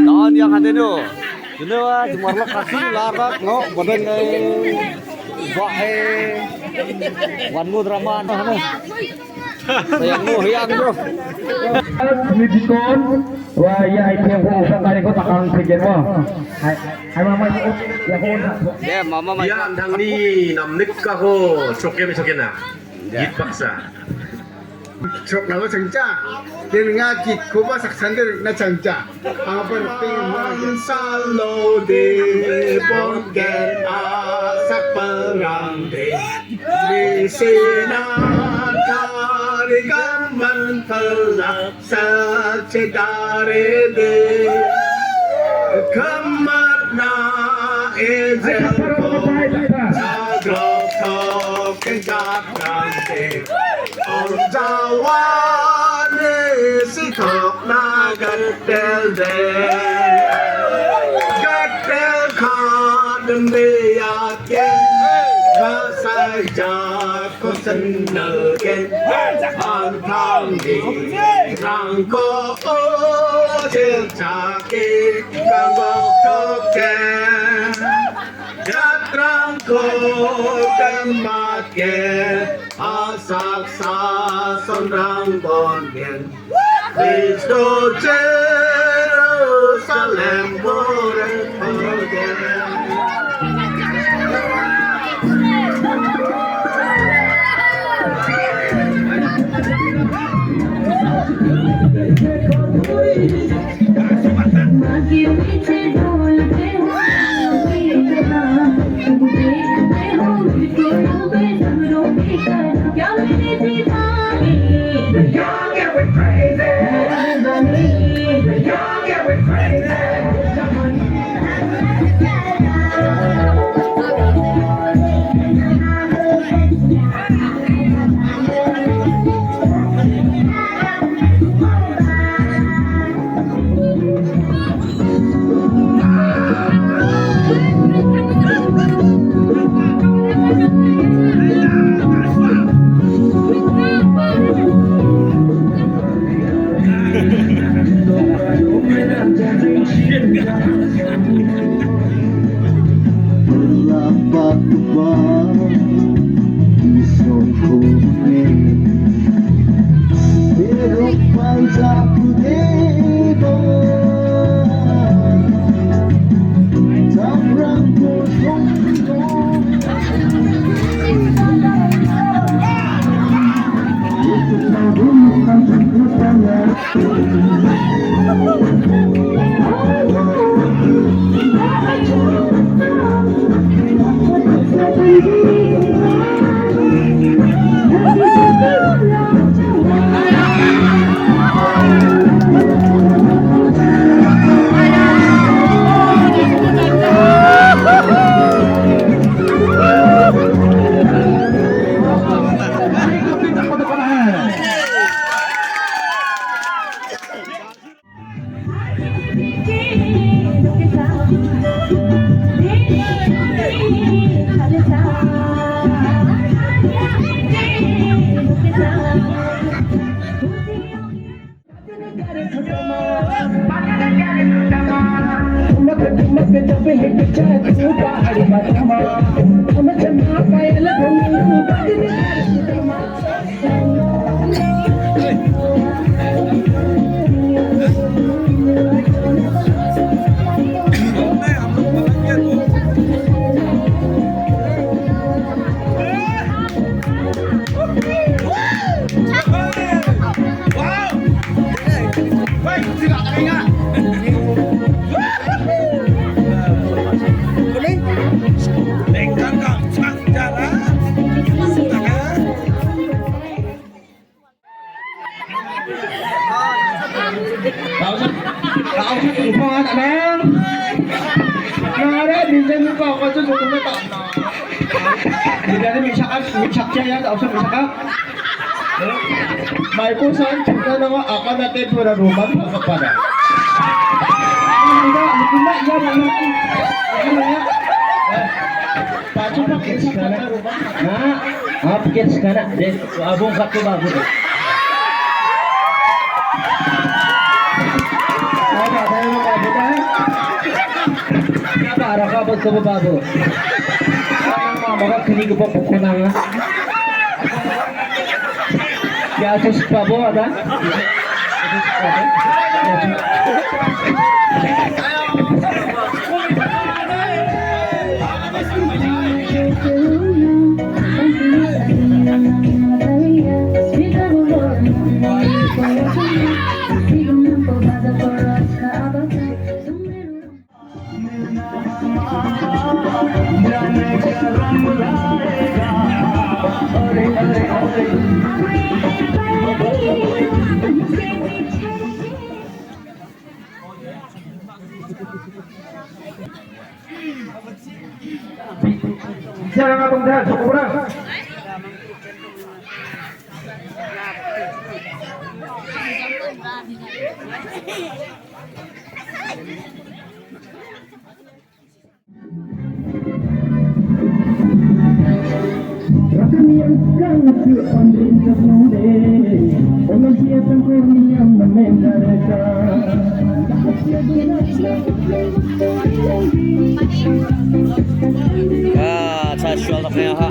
Tahun yang ada tu, jenuh cuma lokasi larak no, badan bae, wanmu drama mana? Sayangmu hiang tu. Midikon, wah ya itu yang kau usah kali kau takkan sekian wah. Hai mama itu ya kau nak. Ya mama macam. Ya andang ni nam nik kau cokem cokem na, git paksa. chok na ko changcha din nga kit ko ba saksan dir na changcha ang perting mo Salo de bongen a sakperang de, di sina karigaman pelak sa cedare de, kemat na ezel ko, jagrok tok kengatang de. Ông Jawa ne si thok na gadel kha đừng đi ken kha sai cha có sinh nở ken an thang đi rang có trên cha kia càng bọc thok ken Jatrang ko kematke asaksa sonrang bongen Kristo Jerusalem boren bogen Tidak ada misak ya, tak usah misak. May kusan kita nama akan natin pura rumah kepada. Enggak, cuma iya banyak. Gimana? Pacu pakai sekarang. Nah, pakai sekarang. Deh, abang kat tu bagus. Ada yang bagus dah. Apa arah kau betul bagus? Maka kini kita pukulan lah. Ya asus babo ada. Jangan abang dah, cukup orang. Saya jual tak kaya ha.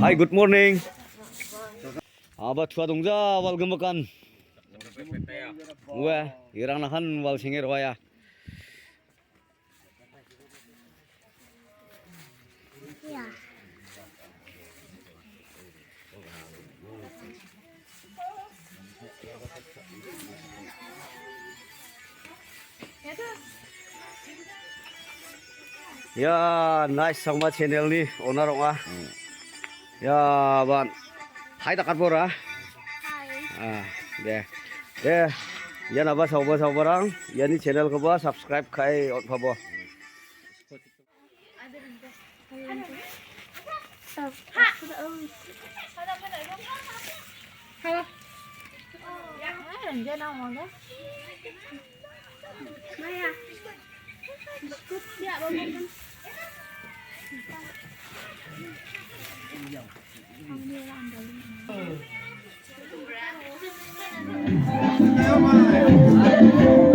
Hi, good morning. Abat chua dongja wal gemakan. Wah, irang nahan wal singer waya. Ya, nice sama channel ni owner ong Ya, ban. Hai tak kabur ah. Deh. Ya naba sabar. Ya ni channel ko ba subscribe kai ot phabo. Hãy subscribe cho kênh Ghiền Mì Gõ để không bỏ lỡ